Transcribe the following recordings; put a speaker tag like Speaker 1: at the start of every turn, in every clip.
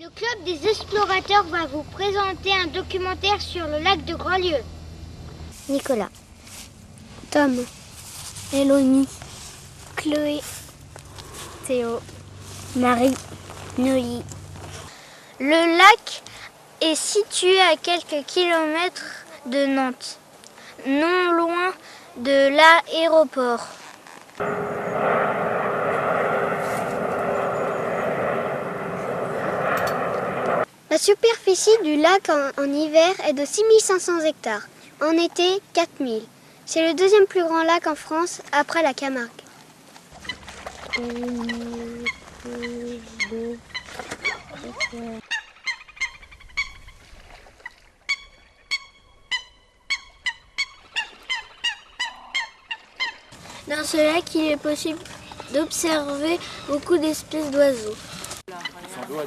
Speaker 1: Le club des explorateurs va vous présenter un documentaire sur le lac de Grandlieu.
Speaker 2: Nicolas, Tom, Élonie, Chloé, Théo, Marie, Neuilly.
Speaker 3: Le lac est situé à quelques kilomètres de Nantes, non loin de l'aéroport.
Speaker 2: La superficie du lac en hiver est de 6500 hectares, en été 4000. C'est le deuxième plus grand lac en France après la Camargue.
Speaker 3: Dans ce lac, il est possible d'observer beaucoup d'espèces d'oiseaux.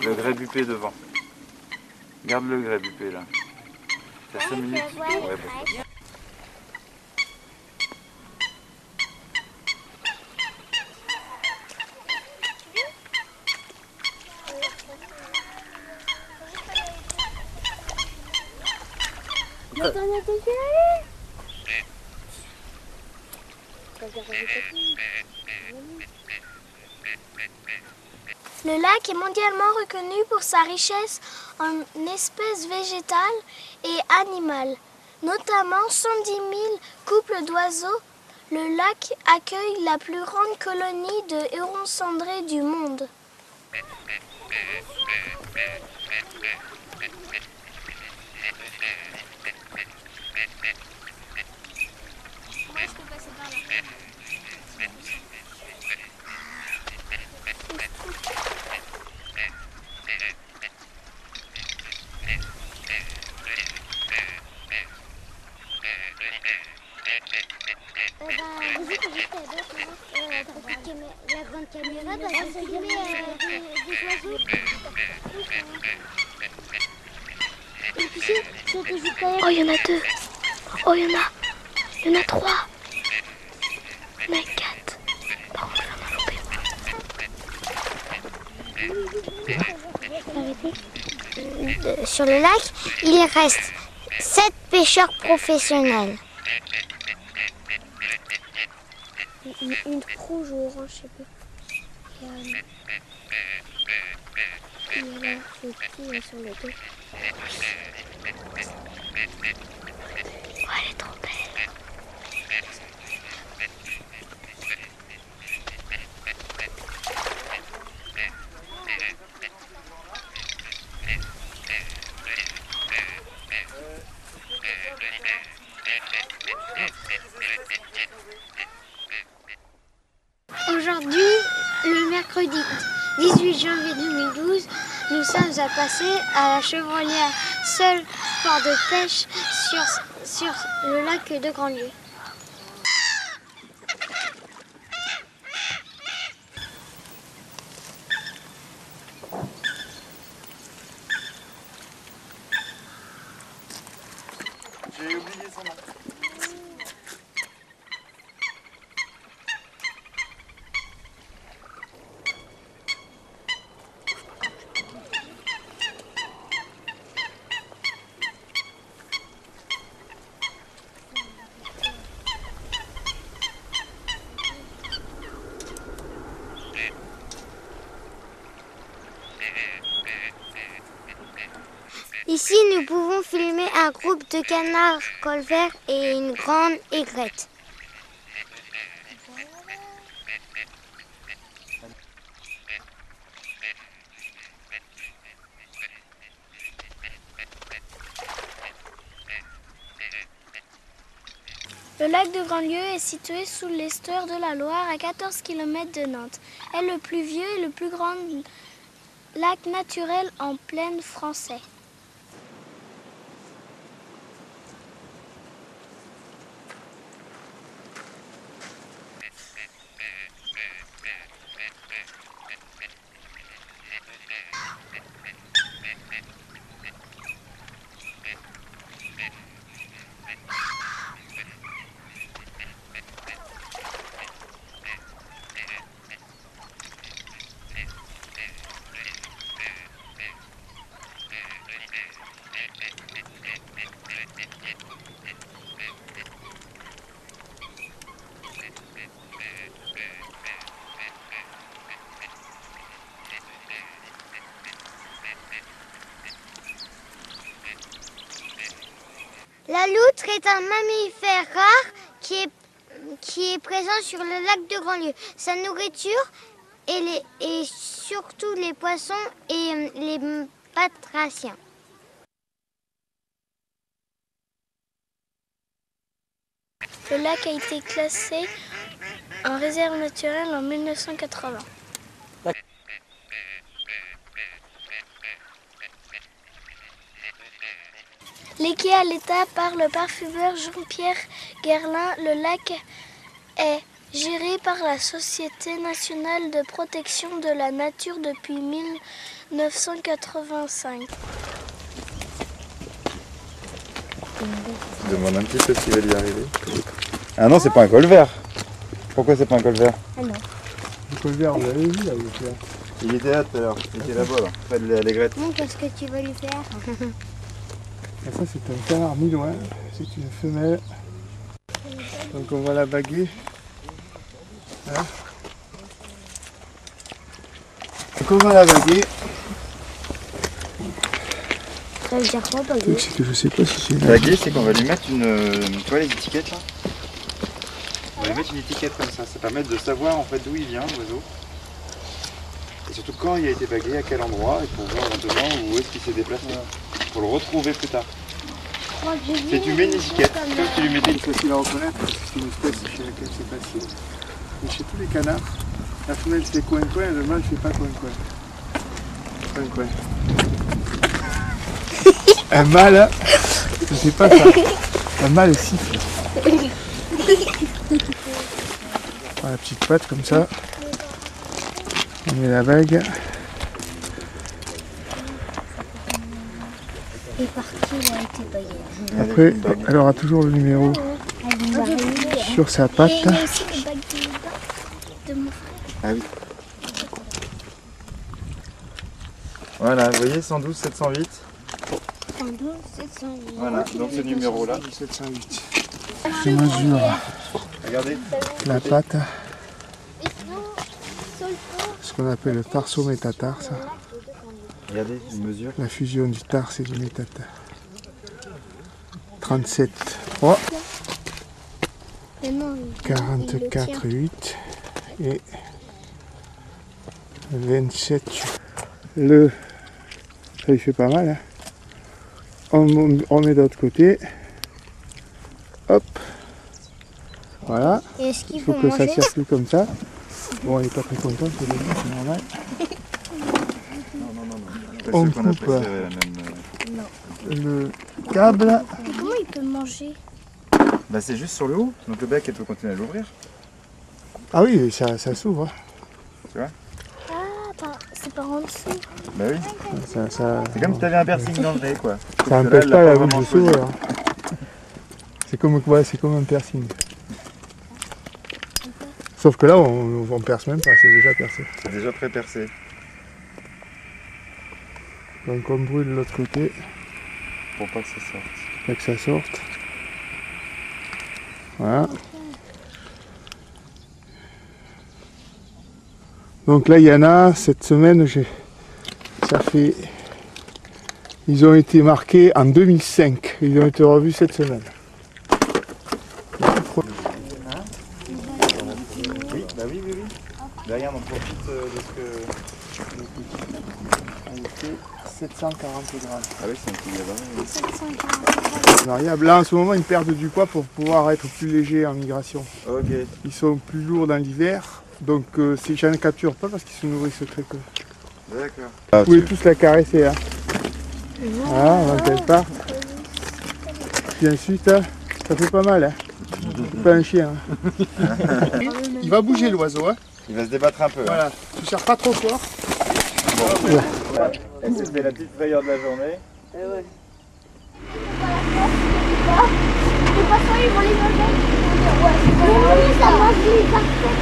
Speaker 4: Le grébupé devant. Garde le grébupé là. C'est 5 minutes. Ouais,
Speaker 3: Le lac est mondialement reconnu pour sa richesse en espèces végétales et animales, notamment 110 000 couples d'oiseaux. Le lac accueille la plus grande colonie de hérons cendrés du monde.
Speaker 1: La grande caméra va se filmer des oiseaux.
Speaker 2: Oh, il y en a deux. Oh, il y en a trois. Il y en a quatre. Par contre,
Speaker 1: Sur le lac, il reste 7 pêcheurs professionnels.
Speaker 2: Une rouge ou orange, je sais plus. Il y a le petit sur le dos. Oh, elle est trop belle.
Speaker 1: Aujourd'hui, le mercredi 18 janvier 2012, nous sommes à passer à la Chevrolière, seul port de pêche sur le lac de Grandlieu.
Speaker 4: j'ai oublié son nom.
Speaker 1: Ici, nous pouvons filmer un groupe de canards colverts et une grande aigrette.
Speaker 3: Le lac de Grandlieu est situé sous l'estuaire de la Loire à 14 km de Nantes. Elle est le plus vieux et le plus grand lac naturel en plaine français.
Speaker 1: La loutre est un mammifère rare qui est présent sur le lac de Grandlieu. Sa nourriture et surtout les poissons et les batraciens.
Speaker 3: Le lac a été classé en réserve naturelle en 1980. Légué à l'État par le parfumeur Jean-Pierre Guerlain, le lac est géré par la Société nationale de protection de la nature depuis 1985.
Speaker 4: Demande un petit peu s'il va y arriver. Ah non, c'est pas un colvert. Pourquoi c'est pas un colvert?
Speaker 2: Ah non.
Speaker 5: Le colvert, vous l'avez vu là, il était là.
Speaker 4: Il était là tout à l'heure, il était là-bas, là, près de l'aigrette.
Speaker 1: Bon, qu'est-ce que tu vas lui faire?
Speaker 5: Et ça c'est un canard milouin, c'est une femelle. Donc on va la baguer. Hein, donc on va la baguer.
Speaker 1: Ça veut dire quoi,
Speaker 5: Le truc c'est que je sais pas si c'est là.
Speaker 4: Baguer, c'est qu'on va lui mettre une... Tu vois les étiquettes là? On va lui mettre une étiquette comme ça permet de savoir en fait d'où il vient l'oiseau. Et surtout quand il a été bagué, à quel endroit, et pour voir éventuellement où est-ce qu'il s'est déplacé. Pour le retrouver plus tard. C'est tu mets une étiquette, comme tu lui mettais une
Speaker 5: C'est facile à reconnaître parce que c'est une espèce chez laquelle c'est facile. Mais chez tous les canards, la femelle fait coin-coin, le mâle fait pas coin-coin. Coin-coin. Un mâle, je sais pas ça. Un mâle siffle. On prend la petite patte comme ça. On met la bague.
Speaker 1: Et par qui il a été bagué?
Speaker 5: Après, elle aura toujours le numéro sur sa patte.
Speaker 3: Et il y a aussi le bague de mon frère.
Speaker 4: Ah oui. Voilà, vous voyez 112 708.
Speaker 1: 112, 708.
Speaker 4: Voilà, donc ce numéro-là.
Speaker 5: 708. Je mesure
Speaker 4: Regardez.
Speaker 5: la patte, ce qu'on appelle le tarsométatarse,
Speaker 4: Regardez, une mesure.
Speaker 5: la fusion du tarse et du métatarse. 37, 3, 44, 8 et 27. Ça il fait pas mal. Hein. On met de l'autre côté. Hop. Voilà.
Speaker 1: Est-ce qu'il
Speaker 5: Il faut que ça circule comme ça. Bon, il n'est pas très content, c'est normal. On coupe le câble.
Speaker 3: Comment il peut manger?
Speaker 4: Bah c'est juste sur le haut, donc le bec elle peut continuer à l'ouvrir.
Speaker 5: Ah oui, ça s'ouvre.
Speaker 4: Tu vois?
Speaker 3: Ah, c'est par en dessous.
Speaker 4: Bah oui.
Speaker 5: Ça
Speaker 4: C'est comme si tu avais un piercing dans le nez quoi.
Speaker 5: ça empêche pas la bouche de s'ouvrir. C'est comme un piercing. Sauf que là, on perce même pas, c'est déjà percé.
Speaker 4: C'est déjà pré-percé.
Speaker 5: Donc on brûle de l'autre côté
Speaker 4: Pour pas que ça sorte.
Speaker 5: pour que ça sorte. Voilà. Donc là, il y en a, cette semaine, ils ont été marqués en 2005. Ils ont été revus cette semaine.
Speaker 4: Oui, bah oui. Derrière on profite de ce que...
Speaker 5: Il fait 740 grammes.
Speaker 4: Ah oui, c'est un petit gabarit.
Speaker 3: 740.
Speaker 5: Variable. Là, en ce moment, ils perdent du poids pour pouvoir être plus légers en migration.
Speaker 4: Ok.
Speaker 5: Ils sont plus lourds dans l'hiver, donc j'en capture pas parce qu'ils se nourrissent très peu.
Speaker 4: D'accord.
Speaker 5: Vous pouvez tous la caresser. Hein. Voilà, avant qu'elle parte. Puis ensuite, ça fait pas mal. Hein. C'est pas un chien. Hein. Il va bouger l'oiseau. Hein.
Speaker 4: Il va se débattre un peu.
Speaker 5: Voilà. Tu serres pas trop fort.
Speaker 4: C'était la petite frayeur de la journée.
Speaker 3: Les poissons, ils vont les manger. Oui, ça mange les insectes.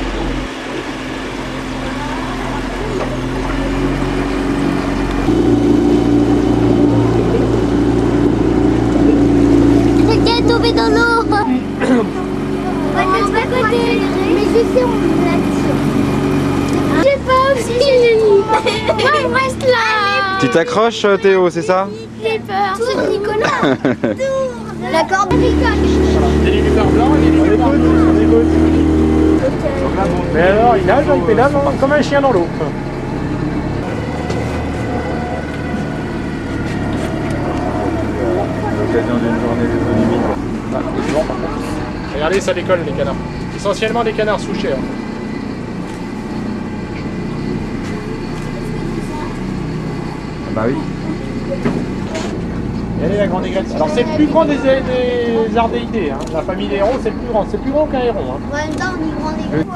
Speaker 1: Quelqu'un est tombé dans l'eau. Mais je sais, on l'a dit. J'ai pas aussi. Moi, on reste là.
Speaker 4: Tu t'accroches Théo, c'est ça?
Speaker 1: J'ai peur. Tout, Nicolas.
Speaker 2: D'accord,
Speaker 5: Des nénuphars blancs et des nénuphars bleus. On écoute. Mais alors, il nage, il pédale comme un chien dans l'eau.
Speaker 4: L'occasion d'une journée des zones humides.
Speaker 5: Ah, les vents, par contre. Regardez, ça décolle les canards. Essentiellement des canards souchés. Hein.
Speaker 4: Bah oui.
Speaker 5: Regardez la grande aigrette. Alors c'est le plus grand des ardéidés. Hein. La famille des hérons, c'est le plus grand. C'est plus grand qu'un héron. Hein.
Speaker 2: En même temps, on y prend des gros.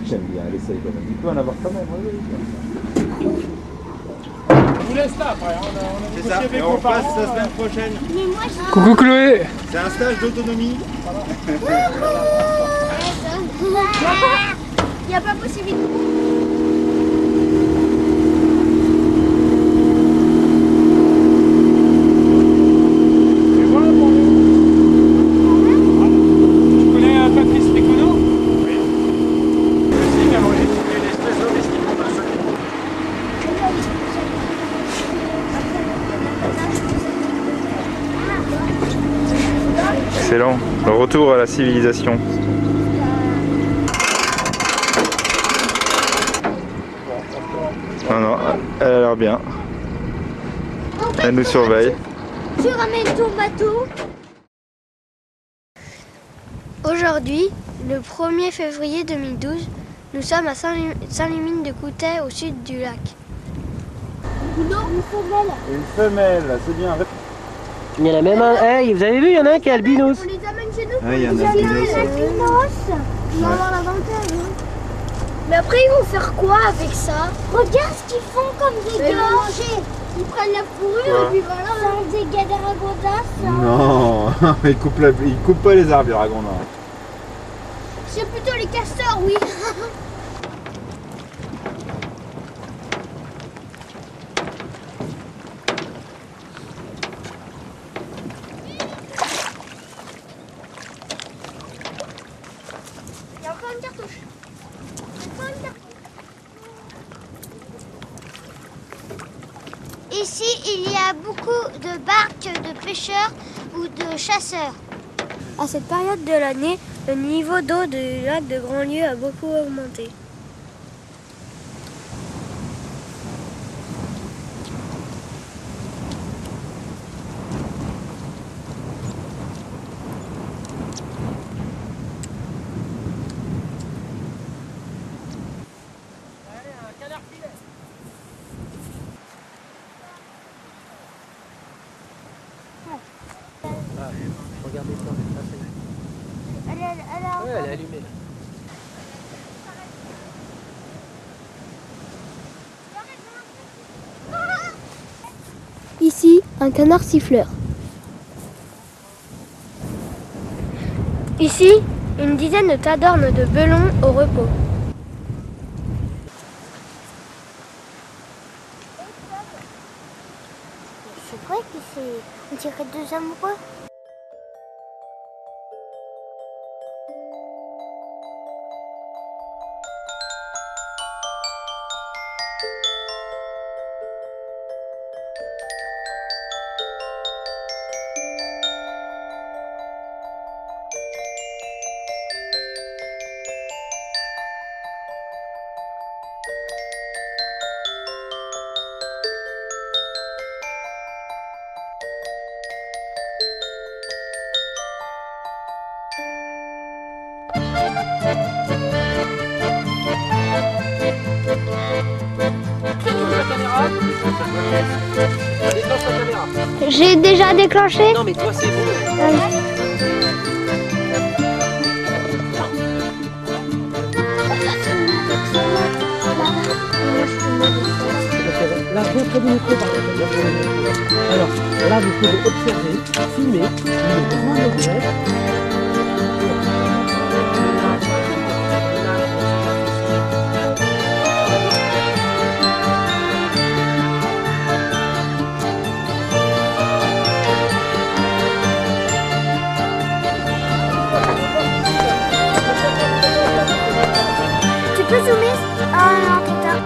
Speaker 4: J'aime bien, elle essaye quand même. Il peut en avoir quand même, oui.
Speaker 5: Je vous laisse là après. Hein.
Speaker 4: C'est ça, et on passe la semaine prochaine.
Speaker 5: Coucou Chloé.
Speaker 4: C'est un stage d'autonomie.
Speaker 2: Il n'y a pas possibilité.
Speaker 5: Tu connais Patrice Pécono? Oui. C'est également une espèce domestique.
Speaker 4: Excellent. Le retour à la civilisation. Non, non, elle a l'air bien. Elle nous surveille.
Speaker 2: Tu ramènes ton bateau. Aujourd'hui, le 1er février 2012, nous sommes à Saint-Lumine-de-Coutais au sud du lac.
Speaker 4: Une femelle, c'est bien.
Speaker 6: Il y en a même un. Hey, vous avez vu, il y en a un qui est albinos.
Speaker 2: On les amène chez nous.
Speaker 4: Ah, il y a un albinos.
Speaker 2: On va avoir l'avantage. Mais après, ils vont faire quoi avec ça? Regarde ce qu'ils font comme des gars. Ils prennent la fourrure et puis voilà, on des gars d'Aragondas.
Speaker 4: Non, ils coupent pas les arbres, les ragondins.
Speaker 2: C'est plutôt les castors, oui. Il y a encore une cartouche. Ici, il y a beaucoup de barques de pêcheurs ou de chasseurs. À cette période de l'année, le niveau d'eau du lac de Grandlieu a beaucoup augmenté.
Speaker 6: Regardez ça, elle est allumée.
Speaker 2: Ici, un canard siffleur. Ici, une dizaine de tadornes de belons au repos. C'est vrai que on dirait deux amoureux.
Speaker 6: Déclenche la caméra.
Speaker 2: J'ai déjà déclenché.
Speaker 6: Non mais toi c'est bon. Là, votre micro par contre. Alors, là vous pouvez observer, filmer,
Speaker 2: Tu peux zoomer? Ah non, trop tard.